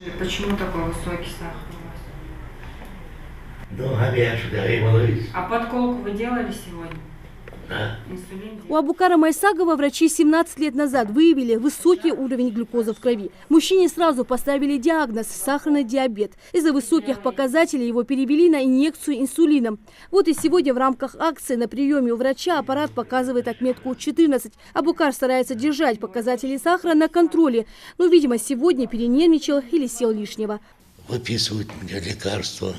Почему такой высокий сахар у вас? А подколку вы делали сегодня? Да. Инсулин У делали? Абукара Майсагова врачи 17 лет назад выявили высокий уровень глюкозы в крови. Мужчине сразу поставили диагноз – сахарный диабет. Из-за высоких показателей его перевели на инъекцию инсулина. Вот и сегодня в рамках акции на приеме у врача аппарат показывает отметку 14. Абукар старается держать показатели сахара на контроле. Но, видимо, сегодня перенервничал или сел лишнего. Выписывают мне лекарства,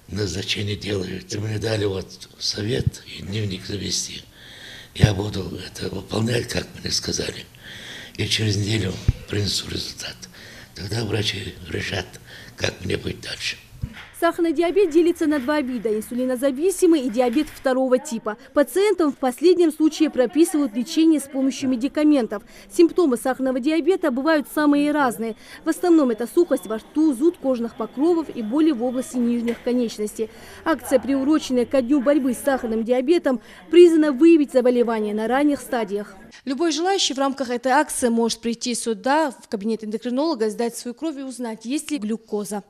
назначение делают. И мне дали вот совет и дневник завести. Я буду это выполнять, как мне сказали. И через неделю принесу результат. Тогда врачи решат, как мне быть дальше. Сахарный диабет делится на два вида – инсулинозависимый и диабет второго типа. Пациентам в последнем случае прописывают лечение с помощью медикаментов. Симптомы сахарного диабета бывают самые разные. В основном это сухость во рту, зуд кожных покровов и боли в области нижних конечностей. Акция, приуроченная ко дню борьбы с сахарным диабетом, призвана выявить заболевание на ранних стадиях. Любой желающий в рамках этой акции может прийти сюда, в кабинет эндокринолога, сдать свою кровь и узнать, есть ли глюкоза.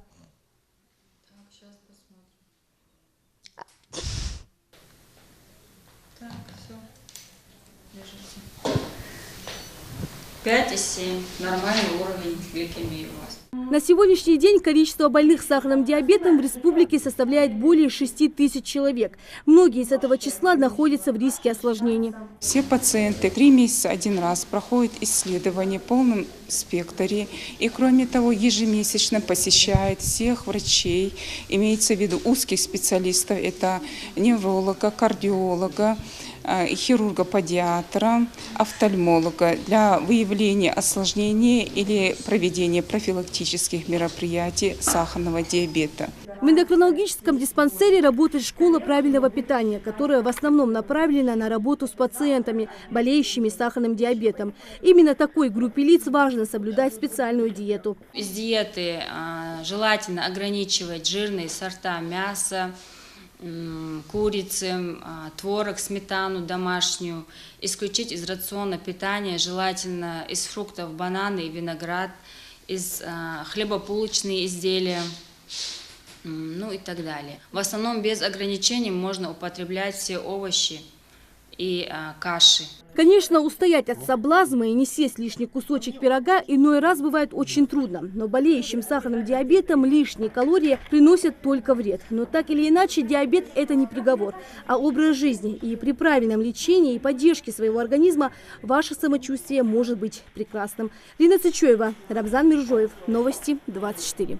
5,7. Нормальный уровень гликемии у вас. На сегодняшний день количество больных сахарным диабетом в республике составляет более 6 тысяч человек. Многие из этого числа находятся в риске осложнений. Все пациенты 3 месяца один раз проходят исследование в полном спектре. И кроме того, ежемесячно посещают всех врачей, имеется в виду узких специалистов, это невролога, кардиолога, хирурга-педиатра, офтальмолога для выявления осложнений или проведения профилактических мероприятий сахарного диабета. В эндокринологическом диспансере работает школа правильного питания, которая в основном направлена на работу с пациентами, болеющими сахарным диабетом. Именно такой группе лиц важно соблюдать специальную диету. Из диеты желательно ограничивать жирные сорта мяса, курицы, творог, сметану домашнюю, исключить из рациона питания желательно из фруктов бананы и виноград, из хлебобулочные изделия, ну и так далее. В основном без ограничений можно употреблять все овощи и каши. Конечно, устоять от соблазна и не съесть лишний кусочек пирога иной раз бывает очень трудно. Но болеющим сахарным диабетом лишние калории приносят только вред. Но так или иначе, диабет – это не приговор, а образ жизни. И при правильном лечении и поддержке своего организма ваше самочувствие может быть прекрасным. Лина Цычоева, Рамзан Миржоев. Новости 24.